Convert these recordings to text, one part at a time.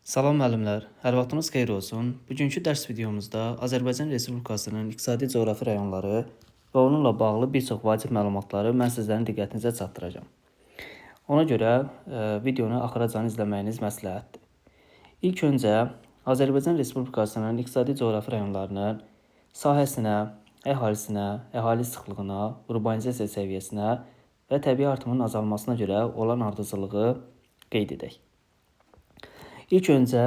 Salam müəllimlər, hər vaxtınız xeyir olsun. Bugünkü dərs videomuzda Azərbaycan Respublikasının iqtisadi coğrafi rayonları və onunla bağlı bir çox vacib məlumatları mən sizlərin diqqətinizə çatdıracağam. Ona görə videonu axıracan izləməyiniz məsləhətdir. İlk öncə Azərbaycan Respublikasının iqtisadi coğrafi rayonlarının sahəsinə, əhalisinə, əhali sıxlığına, urbanizasiya səviyyəsinə və təbii artımın azalmasına görə olan ardıcıllığı qeyd edək. İlk öncə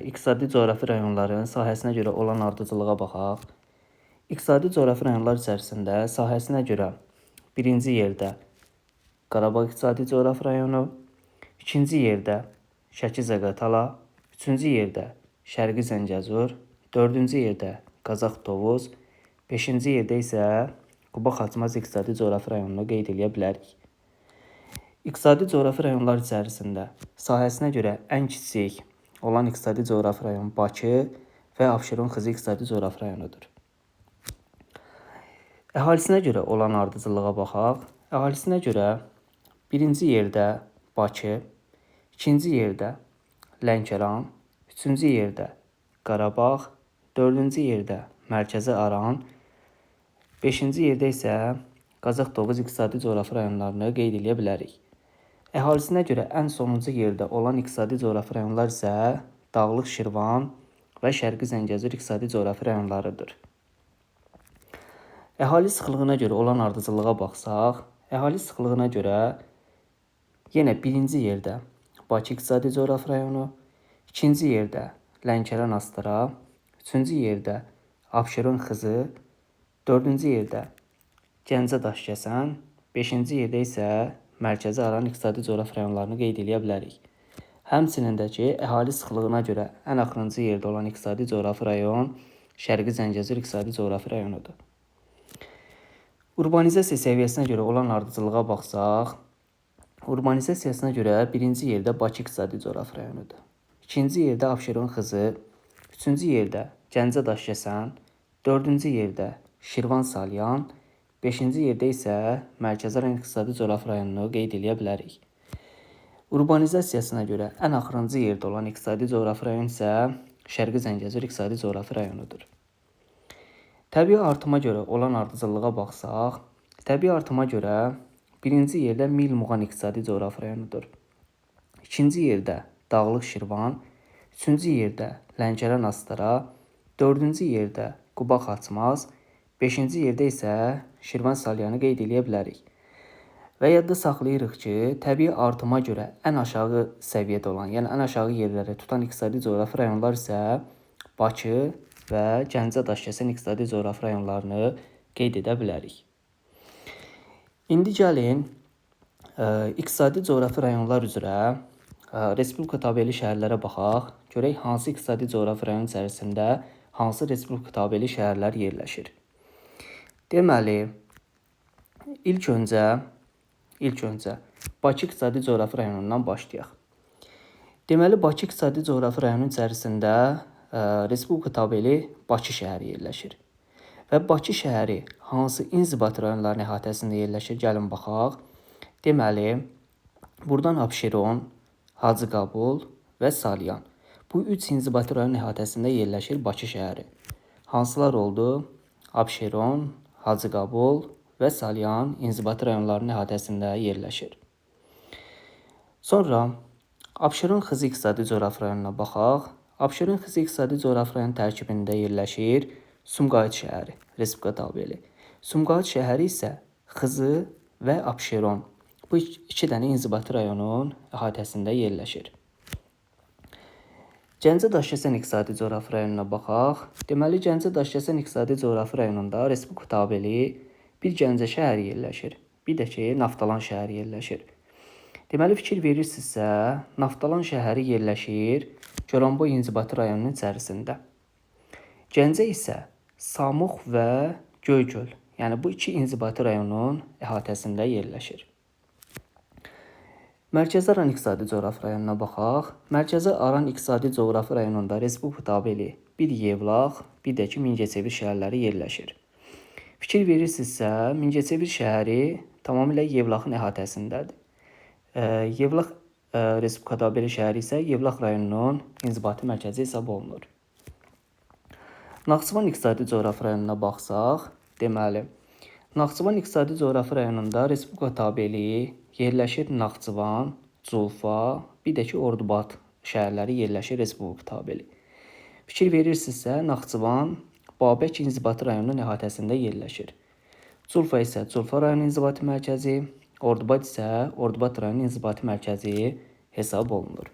iqtisadi coğrafi rayonların sahəsinə görə olan ardıcılığa baxaq. İqtisadi coğrafi rayonlar içərisində sahəsinə görə birinci yerdə Qarabağ İqtisadi Coğrafi Rayonu, ikinci yerdə Şəki-Zaqatala, üçüncü yerdə Şərqi Zəngəzur, dördüncü yerdə Qazax-Tovuz, beşinci yerdə isə Quba-Xaçmaz İqtisadi Coğrafi Rayonunu qeyd edə bilərik. İqtisadi coğrafi rayonlar içərisində sahəsinə görə ən kiçik olan iqtisadi coğrafi rayon Bakı və Abşeron-Xızı iqtisadi coğrafi rayonudur. Əhalisinə görə olan ardıcıllığa baxaq. Əhalisinə görə birinci yerdə Bakı, ikinci yerdə Lənkəran, üçüncü yerdə Qarabağ, dördüncü yerdə Mərkəzi Aran, beşinci yerdə isə Qazax-Tovuz iqtisadi coğrafi rayonlarını qeyd edə bilərik. Əhalisinə görə ən sonuncu yerdə olan iqtisadi coğrafi rayonlar isə Dağlıq Şirvan və Şərqi Zəngəzur iqtisadi coğrafi rayonlarıdır. Əhali sıxlığına görə olan ardıcıllığa baxsaq, əhali sıxlığına görə yenə birinci yerdə Bakı iqtisadi coğrafi rayonu, ikinci yerdə Lənkəran-Astara, üçüncü yerdə Abşeron-Xızı, dördüncü yerdə Gəncə-Daşkəsən, beşinci yerdə isə Mərkəzi Aran iqtisadi coğrafi rayonlarını qeyd edə bilərik. Həmçinin də ki, əhali sıxlığına görə ən axırıncı yerdə olan iqtisadi coğrafi rayon Şərqi Zəngəzur iqtisadi coğrafi rayonudur. Urbanizasiya səviyyəsinə görə olan ardıcılığa baxsaq, urbanizasiyasına görə birinci yerdə Bakı iqtisadi coğrafi rayonudur. İkinci yerdə Abşeron-Xızı, üçüncü yerdə Gəncə-Daşkəsən, dördüncü yerdə Şirvan-Salyan, beşinci yerdə isə Mərkəzi Aran iqtisadi coğrafi rayonunu qeyd edə bilərik. Urbanizasiyasına görə ən axırıncı yerdə olan iqtisadi coğrafi rayon isə Şərqi Zəngəzur iqtisadi coğrafi rayonudur. Təbii artıma görə olan ardıcıllığa baxsaq, təbii artıma görə birinci yerdə Milmuğan iqtisadi coğrafi rayonudur. İkinci yerdə Dağlıq Şirvan, üçüncü yerdə Lənkəran-Astara, dördüncü yerdə Quba-Xaçmaz, beşinci yerdə isə Şirvan-Salyanı qeyd edə bilərik. Və yadda saxlayırıq ki, təbii artıma görə ən aşağı səviyyədə olan, yəni ən aşağı yerləri tutan iqtisadi coğrafi rayonlar isə Bakı və Gəncə-Daşkəsən iqtisadi coğrafi rayonlarını qeyd edə bilərik. İndi gəlin iqtisadi coğrafi rayonlar üzrə Respublika tabeli şəhərlərə baxaq. Görək hansı iqtisadi coğrafi rayon içərisində hansı Respublika tabeli şəhərlər yerləşir. Deməli, ilk öncə Bakı iqtisadi coğrafi rayonundan başlayaq. Deməli, Bakı iqtisadi coğrafi rayonu içərisində Respublika tabeli Bakı şəhəri yerləşir. Və Bakı şəhəri hansı inzibati rayonların əhatəsində yerləşir? Gəlin baxaq. Deməli, buradan Abşeron, Hacıqabul və Salyan. Bu üç inzibati rayon əhatəsində yerləşir Bakı şəhəri. Hansılar oldu? Abşeron, Hacıqabul və Salyan inzibati rayonlarının əhatəsində yerləşir. Sonra Abşeron-Xızı iqtisadi coğrafi rayonuna baxaq. Abşeron-Xızı iqtisadi coğrafi rayon tərkibində yerləşir Sumqayıt şəhəri, Respublika tabeli. Sumqayıt şəhəri isə Xızı və Abşeron bu iki dənə inzibati rayonun əhatəsində yerləşir. Gəncə-Daşkəsən iqtisadi coğrafi rayonuna baxaq. Deməli, Gəncə-Daşkəsən iqtisadi coğrafi rayonunda Respublika tabeli bir Gəncə şəhəri yerləşir, bir də ki, Naftalan şəhəri yerləşir. Deməli, fikir verirsinizsə, Naftalan şəhəri yerləşir Goranboy inzibati rayonunun içərisində. Gəncə isə Samux və Göygöl, yəni bu iki inzibati rayonun əhatəsində yerləşir. Mərkəzi Aran iqtisadi coğrafi rayonuna baxaq. Mərkəzi Aran iqtisadi coğrafi rayonunda Respublika tabeli bir Yevlax, bir də ki, Mingəçevir şəhərləri yerləşir. Fikir verirsinizsə, Mingəçevir şəhəri tamamilə Yevlaxın əhatəsindədir. Yevlax Respublika Tabeli şəhəri isə Yevlax rayonunun inzibati mərkəzi hesab olunur. Naxçıvan İqtisadi Coğrafi rayonuna baxsaq, deməli, Naxçıvan İqtisadi Coğrafi rayonunda Respublika Tabeli yerləşir Naxçıvan, Culfa, bir də ki, Ordubad şəhərləri yerləşir Respublika Tabeli. Fikir verirsinizsə, Naxçıvan Babək inzibati rayonunun əhatəsində yerləşir. Culfa isə Culfa rayonunun inzibati mərkəzi, Ordubad isə Ordubad rayonunun inzibati mərkəzi hesab olunur.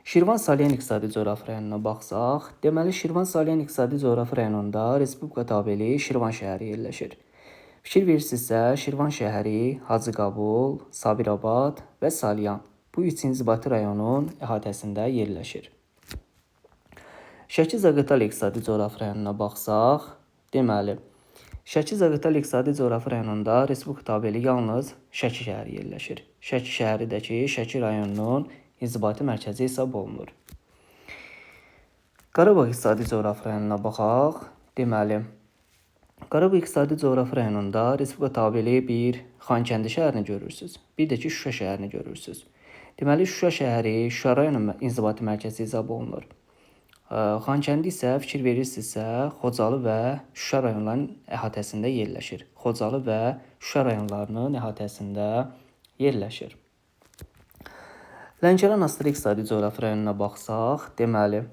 Şirvan Salyan İqtisadi Coğrafi rayonuna baxsaq, deməli Şirvan Salyan İqtisadi Coğrafi rayonunda Respublika Tabeli Şirvan şəhəri yerləşir. Fikir verirsinizsə, Şirvan şəhəri Hacıqabul, Sabirabad və Salyan bu üç inzibati rayonun əhatəsində yerləşir. Şəki Zaqatala İqtisadi Coğrafi rayonuna baxsaq, deməli, Şəki Zaqatala İqtisadi Coğrafi rayonunda Respublika Tabeli yalnız Şəki şəhəri yerləşir. Şəki şəhəri də ki, Şəki rayonunun inzibati mərkəzi hesab olunur. Qarabağ İqtisadi Coğrafi rayonuna baxaq, deməli, Qarabağ İqtisadi Coğrafi rayonunda Respublika Tabeli bir Xankəndi şəhərini görürsünüz, bir də ki, Şuşa şəhərini görürsünüz. Deməli, Şuşa şəhəri Şuşa rayonunun inzibati mərkəzi hesab olunur. Xankəndi isə fikir verirsinizsə, Xocalı və Şuşa rayonlarının əhatəsində yerləşir. Xocalı və Şuşa rayonlarının əhatəsində yerləşir. Lənkəran Astara İqtisadi Coğrafi rayonuna baxsaq, deməli,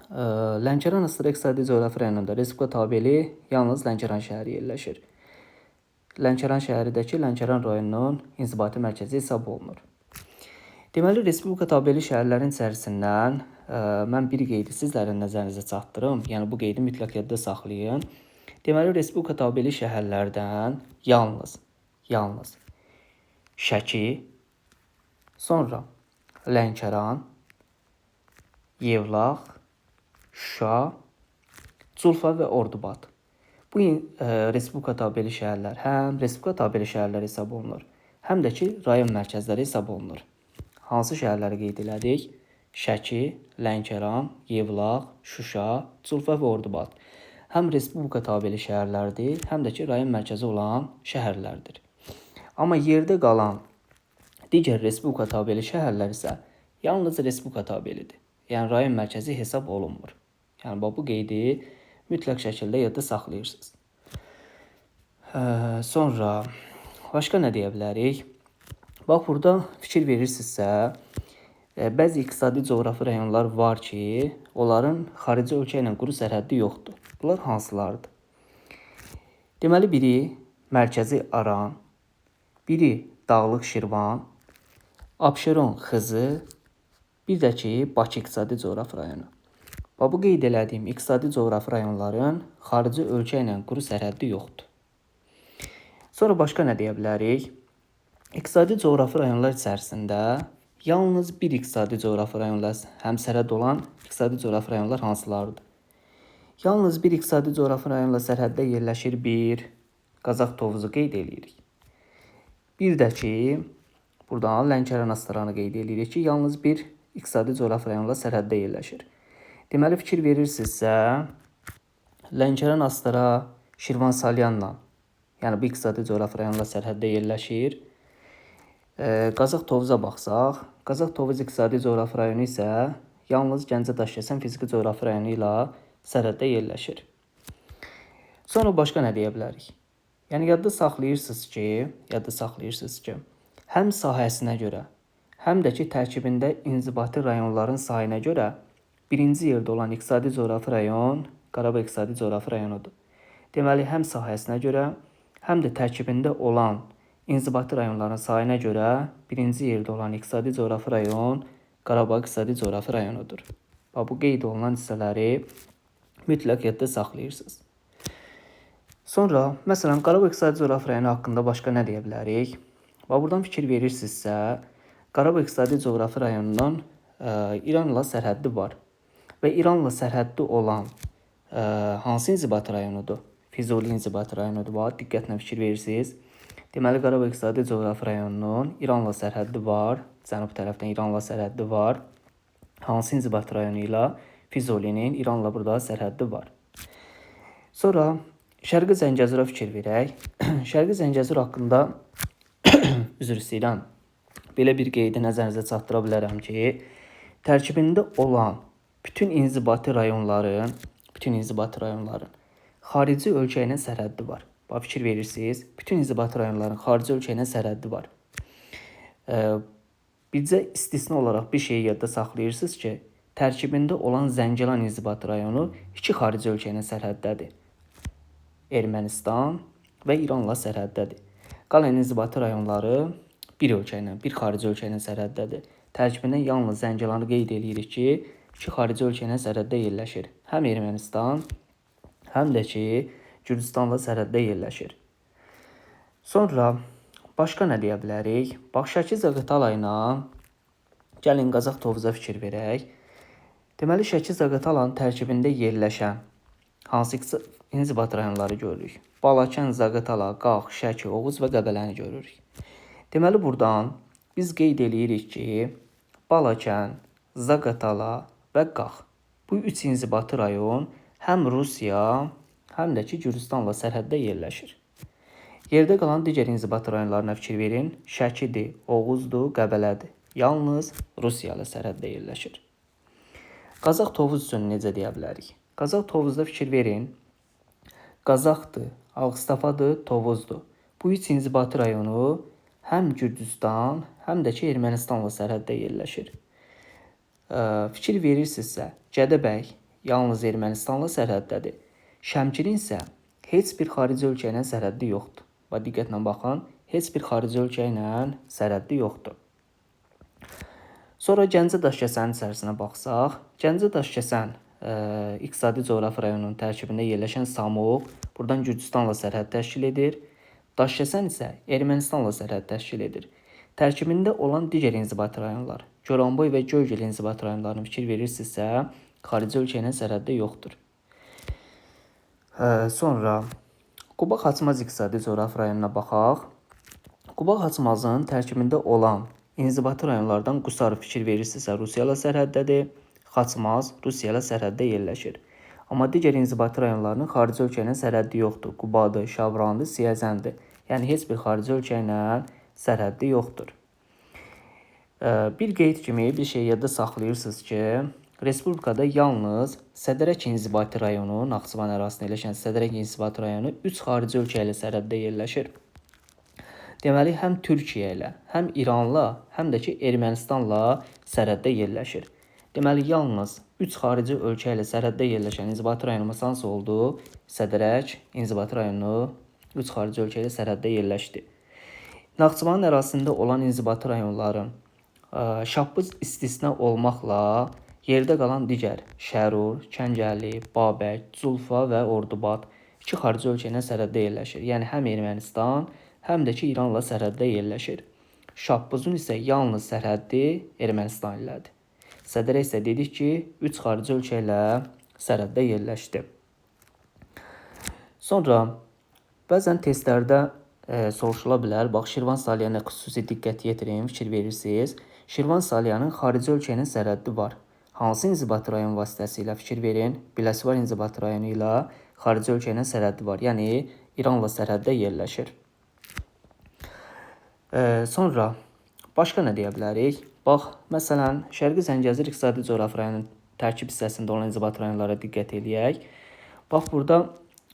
Lənkəran Astara İqtisadi Coğrafi rayonunda Respublika Tabeli yalnız Lənkəran şəhəri yerləşir. Lənkəran şəhəri də ki, Lənkəran rayonunun inzibati mərkəzi hesab olunur. Deməli, Respublika Tabeli şəhərlərin içərisindən mən bir qeydi sizlərin nəzərinizə çatdırım. Yəni, bu qeydi mütləq yadda saxlayın. Deməli, Respublika Tabeli şəhərlərdən yalnız Şəki, sonra Lənkəran, Yevlax, Şuşa, Culfa və Ordubad. Bu Respublika Tabeli şəhərlər həm Respublika Tabeli şəhərləri hesab olunur, həm də ki, rayon mərkəzləri hesab olunur. Hansı şəhərləri qeyd elədik? Şəki, Lənkəran, Yevlax, Şuşa, Culfa və Ordubad. Həm Respublika Tabeli şəhərlərdir, həm də ki, rayon mərkəzi olan şəhərlərdir. Amma yerdə qalan digər Respublika Tabeli şəhərlər isə yalnız Respublika Tabelidir. Yəni, rayon mərkəzi hesab olunmur. Yəni, bu qeydi mütləq şəkildə yadda saxlayırsınız. Sonra, başqa nə deyə bilərik? Bax, burada fikir verirsinizsə, bəzi iqtisadi coğrafi rayonlar var ki, onların xarici ölkə ilə quru sərhəddi yoxdur. Bunlar hansılardır? Deməli, biri Mərkəzi Aran, biri Dağlıq Şirvan, Abşeron Xızı, bir də ki, Bakı İqtisadi Coğrafi rayonu. Bu qeyd elədiyim iqtisadi coğrafi rayonların xarici ölkə ilə quru sərhəddi yoxdur. Sonra başqa nə deyə bilərik? İqtisadi coğrafi rayonlar içərisində yalnız bir iqtisadi coğrafi rayonlar həmsərhəd olan iqtisadi coğrafi rayonlar hansılardır? Yalnız bir iqtisadi coğrafi rayonla sərhəddə yerləşir bir Qazax Tovuzu qeyd edirik. Bir də ki, buradan Lənkəran Astaranı qeyd edirik ki, yalnız bir iqtisadi coğrafi rayonla sərhəddə yerləşir. Deməli, fikir verirsinizsə, Lənkəran Astara Şirvan Salyanla, yəni bu iqtisadi coğrafi rayonla sərhəddə yerləşir. Qazax Tovuza baxsaq, Qazax Tovuz iqtisadi coğrafi rayonu isə yalnız Gəncə Daşkəsən fiziki coğrafi rayonu ilə sərhəddə yerləşir. Sonra başqa nə deyə bilərik? Yəni, yadda saxlayırsınız ki, həm sahəsinə görə, həm də ki, tərkibində inzibati rayonların sayına görə birinci yerdə olan iqtisadi coğrafi rayon Qarabağ İqtisadi Coğrafi rayonudur. Deməli, həm sahəsinə görə, həm də tərkibində olan inzibati rayonların sayına görə birinci yerdə olan iqtisadi coğrafi rayon Qarabağ İqtisadi Coğrafi rayonudur. Bu qeyd olunan hissələri mütləq yadda saxlayırsınız. Sonra, məsələn, Qarabağ İqtisadi Coğrafi rayonu haqqında başqa nə deyə bilərik? Buradan fikir verirsinizsə, Qarabağ İqtisadi Coğrafi rayonunun İranla sərhəddi var. Və İranla sərhəddi olan hansı inzibati rayonudur? Füzuli inzibati rayonudur. Diqqətlə fikir verirsiniz. Deməli, Qarabağ İqtisadi Coğrafi rayonunun İranla sərhəddi var. Cənub tərəfdən İranla sərhəddi var. Hansı inzibati rayonu ilə? Füzulinin İranla burada sərhəddi var. Sonra Şərqi Zəngəzura fikir verək. Şərqi Zəngəzur haqqında üzr istəyirəm. belə bir qeydi nəzərinizə çatdıra bilərəm ki, tərkibində olan bütün inzibati rayonların xarici ölkə ilə sərhəddi var. Bax, fikir verirsiniz, bütün inzibati rayonların xarici ölkə ilə sərhəddi var. Bircə istisna olaraq bir şeyi yadda saxlayırsınız ki, tərkibində olan Zəngilan inzibati rayonu 2 xarici ölkə ilə sərhəddədir. Ermənistan və İranla sərhəddədir. Qalan inzibati rayonları bir xarici ölkə ilə sərhəddədir. Tərkibindən yalnız Zəngilanı qeyd edirik ki, 2 xarici ölkə ilə sərhəddə yerləşir. Həm Ermənistan, həm də ki, Gürcüstanla sərhəddə yerləşir. Sonra başqa nə deyə bilərik? Bax, Şəki-Zaqatala ilə gəlin Qazax-Tovuza fikir verək. Deməli, Şəki-Zaqatalanın tərkibində yerləşən hansı inzibati rayonları görürük? Balakən, Zaqatala, Qax, Şəki, Oğuz və Qəbələni görürük. Deməli, buradan biz qeyd edirik ki, Balakən, Zaqatala və Qax bu 3 inzibati rayon həm Rusiya, həm də ki, Gürcüstanla sərhəddə yerləşir. Yerdə qalan digər inzibati rayonlarına fikir verin. Şəkidir, Oğuzdur, Qəbələdir. Yalnız Rusiya ilə sərhəddə yerləşir. Qazax-Tovuz üçün necə deyə bilərik? Qazax-Tovuzda fikir verin. Qazaxdır, Ağstafadır, Tovuzdur. Bu 3 inzibati rayonu həm Gürcüstan, həm də ki, Ermənistanla sərhəddə yerləşir. Fikir verirsinizsə, Gədəbəy yalnız Ermənistanla sərhəddədir. Şəmkirin isə heç bir xarici ölkə ilə sərhəddi yoxdur. Bax, diqqətlə baxın, heç bir xarici ölkə ilə sərhəddi yoxdur. Sonra Gəncə Daşkəsənin içərisinə baxsaq, Gəncə Daşkəsən iqtisadi coğrafi rayonunun tərkibində yerləşən Samux buradan Gürcüstanla sərhəd təşkil edir. Daşkəsən isə Ermənistanla sərhəd təşkil edir. Tərkibində olan digər inzibati rayonlar, Goranboy və Göygöl inzibati rayonlarına fikir verirsinizsə, xarici ölkə ilə sərhəddə yoxdur. Sonra Quba-Xaçmaz iqtisadi coğrafi rayonuna baxaq. Quba-Xaçmazın tərkibində olan inzibati rayonlardan Qusarı fikir verirsinizsə, Rusiya ilə sərhəddədir. Xaçmaz Rusiya ilə sərhəddə yerləşir. Amma digər inzibati rayonlarının xarici ölkə ilə sərhəddi yoxdur. Qubadır, Şavrandır, Siyəzəndir. Yəni heç bir xarici ölkə ilə sərhəddi yoxdur. Bir qeyd kimi bir şey yadda saxlayırsınız ki, Respublikada yalnız Sədərək inzibati rayonu, Naxçıvan ərazisində yerləşən Sədərək inzibati rayonu 3 xarici ölkə ilə sərhəddə yerləşir. Deməli, həm Türkiyə ilə, həm İranla, həm də ki, Ermənistanla sərhəddə yerləşir. Deməli, yalnız 3 xarici ölkə ilə sərhəddə yerləşən inzibati rayonumuz hansı oldu? Sədərək inzibati rayonu 3 xarici ölkə ilə sərhəddə yerləşdi. Naxçıvanın ərazisində olan inzibati rayonların Şapbuz istisna olmaqla yerdə qalan digər Şərur, Kəngərli, Babək, Culfa və Ordubad 2 xarici ölkə ilə sərhəddə yerləşir. Yəni həm Ermənistan, həm də ki, İranla sərhəddə yerləşir. Şapbuzun isə yalnız sərhəddi Ermənistan ilədir. Sədərək isə dedik ki, 3 xarici ölkə ilə sərhəddə yerləşdi. Sonra bəzən testlərdə soruşula bilər. Bax, Şirvan Salyanına xüsusi diqqət yetirin, fikir verirsiniz. Şirvan Salyanın xarici ölkə ilə sərhəddi var. Hansı inzibati rayon vasitəsilə fikir verin? Biləsuvar inzibati rayonu ilə xarici ölkə ilə sərhəddi var. Yəni İranla sərhəddə yerləşir. Sonra başqa nə deyə bilərik? Bax, məsələn, Şərqi Zəngəzur iqtisadi coğrafi rayonunun tərkib hissəsində olan inzibati rayonlara diqqət edək. Bax, burada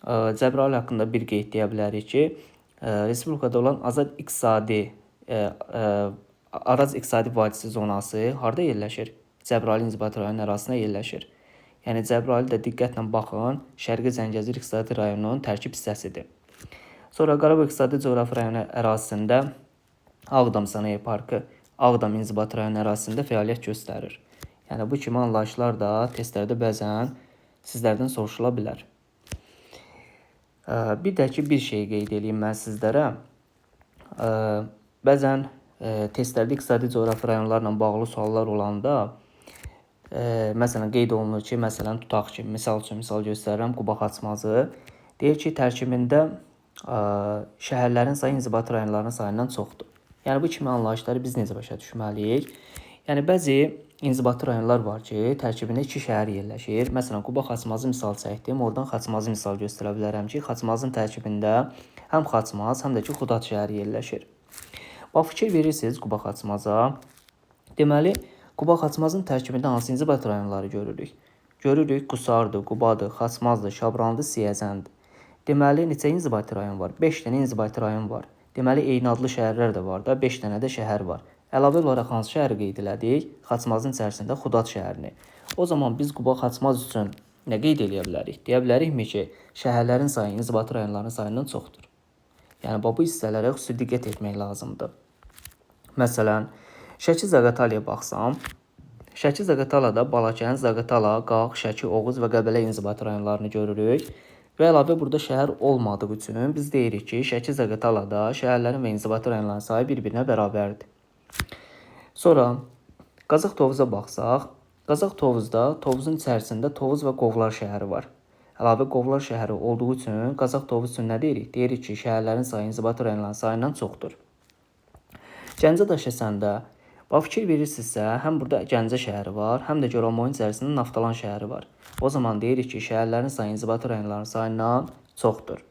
Cəbrayıl haqqında bir qeyd deyə bilərik ki, Respublikada olan Araz iqtisadi vadisi zonası harda yerləşir? Cəbrayıl inzibati rayonunun ərazisində yerləşir. Yəni, Cəbrayıl da diqqətlə baxın, Şərqi Zəngəzur iqtisadi rayonunun tərkib hissəsidir. Sonra Qarabağ iqtisadi coğrafi rayonu ərazisində Ağdam Sənaye Parkı, Ağdam inzibati rayonu ərazisində fəaliyyət göstərir. Yəni, bu kimi anlayışlar da testlərdə bəzən sizlərdən soruşula bilər. Bir də ki, bir şey qeyd edeyim mən sizlərə. Bəzən testlərdə iqtisadi coğrafi rayonlarla bağlı suallar olanda, məsələn, qeyd olunur ki, məsələn, tutaq ki, misal göstərirəm, Quba-Xaçmazı. Deyir ki, tərkibində şəhərlərin sayı inzibati rayonların sayından çoxdur. Yəni, bu kimi anlayışları biz necə başa düşməliyik? Yəni, bəzi inzibati rayonlar var ki, tərkibində 2 şəhər yerləşir. Məsələn, Quba-Xaçmazı misal çəkdim. Oradan Xaçmazı misal göstərə bilərəm ki, Xaçmazın tərkibində həm Xaçmaz, həm də ki, Xudat şəhəri yerləşir. Bax, fikir verirsiniz Quba Xaçmaza. Deməli, Quba Xaçmazın tərkibində hansı inzibati rayonları görürük? Görürük Qusardır, Qubadır, Xaçmazdır, Şabranlıdır, Siyəzəndir. Deməli, neçə inzibati rayon var? 5 dənə inzibati rayon var. Deməli, eyni adlı şəhərlər də var da, 5 dənə də şəhər var. Əlavə olaraq hansı şəhəri qeyd elədik? Xaçmazın içərisində Xudat şəhərini. O zaman biz Quba Xaçmaz üçün nə qeyd eləyə bilərik? Deyə bilərikmi ki, şəhərlərin sayı inzibati rayonların sayından çoxdur. Yəni, bu hissələrə xüsusi diqqət etmək lazımdır. Məsələn, Şəki-Zaqatalaya baxsam, Şəki-Zaqatalada Balakən, Zaqatala, Qax, Şəki, Oğuz və Qəbələ inzibati rayonlarını görürük. Və əlavə burada şəhər olmadığı üçün biz deyirik ki, Şəki-Zaqatalada şəhərlərin və inzibati rayonların sayı bir-birinə bərabərdir. Sonra Qazax Tovuza baxsaq, Qazax Tovuzda Tovuzun içərisində Tovuz və Qovlar şəhəri var. Əlavə Qovlar şəhəri olduğu üçün Qazax Tovuz üçün nə deyirik? Deyirik ki, şəhərlərin sayı inzibati rayonların sayından çoxdur. Gəncə daşısanda, bax, fikir verirsinizsə, həm burada Gəncə şəhəri var, həm də Goromoyun içərisində Naftalan şəhəri var. O zaman deyirik ki, şəhərlərin sayı inzibati rayonların sayından çoxdur.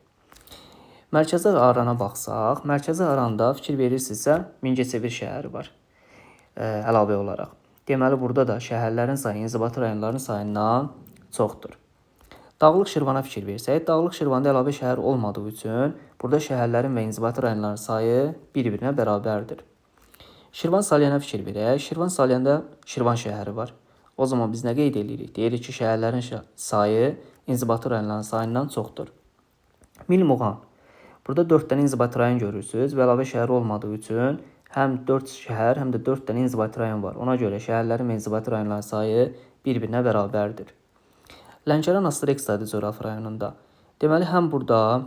Mərkəzi Arana baxsaq, Mərkəzi Aranda fikir verirsinizsə, Mingəçevir şəhəri var əlavə olaraq. Deməli, burada da şəhərlərin sayı inzibati rayonların sayından çoxdur. Dağlıq Şirvana fikir versək, Dağlıq Şirvanda əlavə şəhər olmadığı üçün burada şəhərlərin və inzibati rayonların sayı bir-birinə bərabərdir. Şirvan Salyana fikir verək. Şirvan Salyanda Şirvan şəhəri var. O zaman biz nə qeyd edirik? Deyirik ki, şəhərlərin sayı inzibati rayonların sayından çoxdur. Milmuğan. Burada 4 dənə inzibati rayon görürsünüz və əlavə şəhər olmadığı üçün həm 4 şəhər, həm də 4 dənə inzibati rayon var. Ona görə şəhərlərin və inzibati rayonların sayı bir-birinə bərabərdir. Lənkəran Astara İqtisadi Coğrafi rayonunda. Deməli, həm burada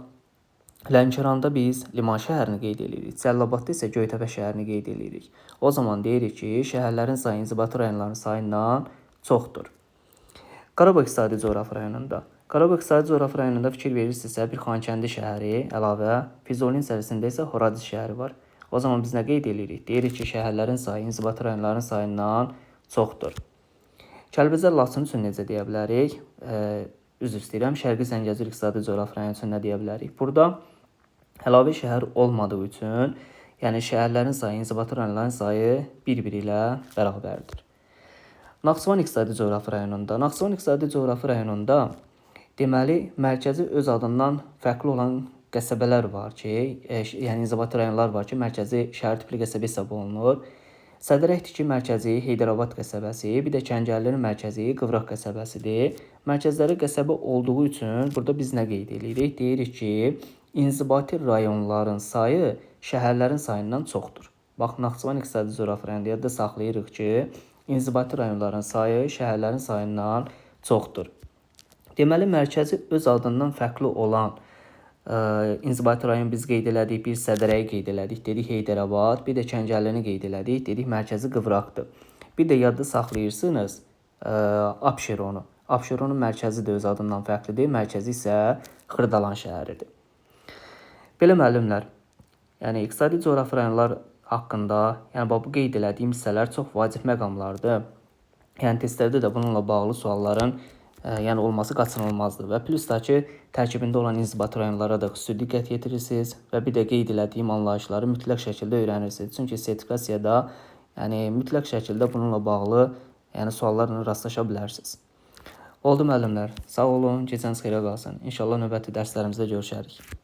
Lənkəranda biz Liman şəhərini qeyd edirik. Cəllabadda isə Göytəpə şəhərini qeyd edirik. O zaman deyirik ki, şəhərlərin sayı inzibati rayonların sayından çoxdur. Qarabağ İqtisadi Coğrafi rayonunda. Qarabağ İqtisadi Coğrafi rayonunda fikir verirsinizsə, bir Xankəndi şəhəri əlavə, Füzulinin içərisində isə Horadiz şəhəri var. O zaman biz nə qeyd edirik? Deyirik ki, şəhərlərin sayı inzibati rayonların sayından çoxdur. Kəlbəcər Laçın üçün necə deyə bilərik? Üzr istəyirəm, Şərqi Zəngəzur İqtisadi Coğrafi rayonu üçün nə deyə bilərik? Burada əlavə şəhər olmadığı üçün, yəni şəhərlərin sayı, inzibati rayonların sayı bir-biri ilə bərabərdir. Naxçıvan İqtisadi Coğrafi rayonunda. Naxçıvan İqtisadi Coğrafi rayonunda deməli, mərkəzi öz adından fərqli olan qəsəbələr var ki, yəni inzibati rayonlar var ki, mərkəzi şəhər tipli qəsəbə hesab olunur. Sədərəkdiki mərkəzi Heydərabad qəsəbəsi, bir də Kəngərlinin mərkəzi Qıvraq qəsəbəsidir. Mərkəzləri qəsəbə olduğu üçün burada biz nə qeyd edirik? Deyirik ki, inzibati rayonların sayı şəhərlərin sayından çoxdur. Bax, Naxçıvan İqtisadi Coğrafi rayonunda yadda saxlayırıq ki, inzibati rayonların sayı şəhərlərin sayından çoxdur. Deməli, mərkəzi öz adından fərqli olan inzibati rayon biz qeyd elədik, bir Sədərəyi qeyd elədik, dedik Heydərabad, bir də Kəngərlini qeyd elədik, dedik mərkəzi Qıvraqdır. Bir də yadda saxlayırsınız Abşeronu. Abşeronun mərkəzi də öz adından fərqlidir, mərkəzi isə Xırdalan şəhəridir. Belə müəllimlər, yəni iqtisadi coğrafi rayonlar haqqında, yəni bu qeyd elədiyim hissələr çox vacib məqamlardır. Yəni testlərdə də bununla bağlı sualların yəni olması qaçınılmazdır və plus da ki, tərkibində olan inzibati rayonlara da xüsusi diqqət yetirirsiniz və bir də qeyd elədiyim anlayışları mütləq şəkildə öyrənirsiniz. Çünki sertifikasiyada yəni mütləq şəkildə bununla bağlı yəni suallarla rastlaşa bilərsiniz. Oldu müəllimlər, sağ olun, gecəniz xeyrə qalsın. İnşallah növbəti dərslərimizdə görüşərik.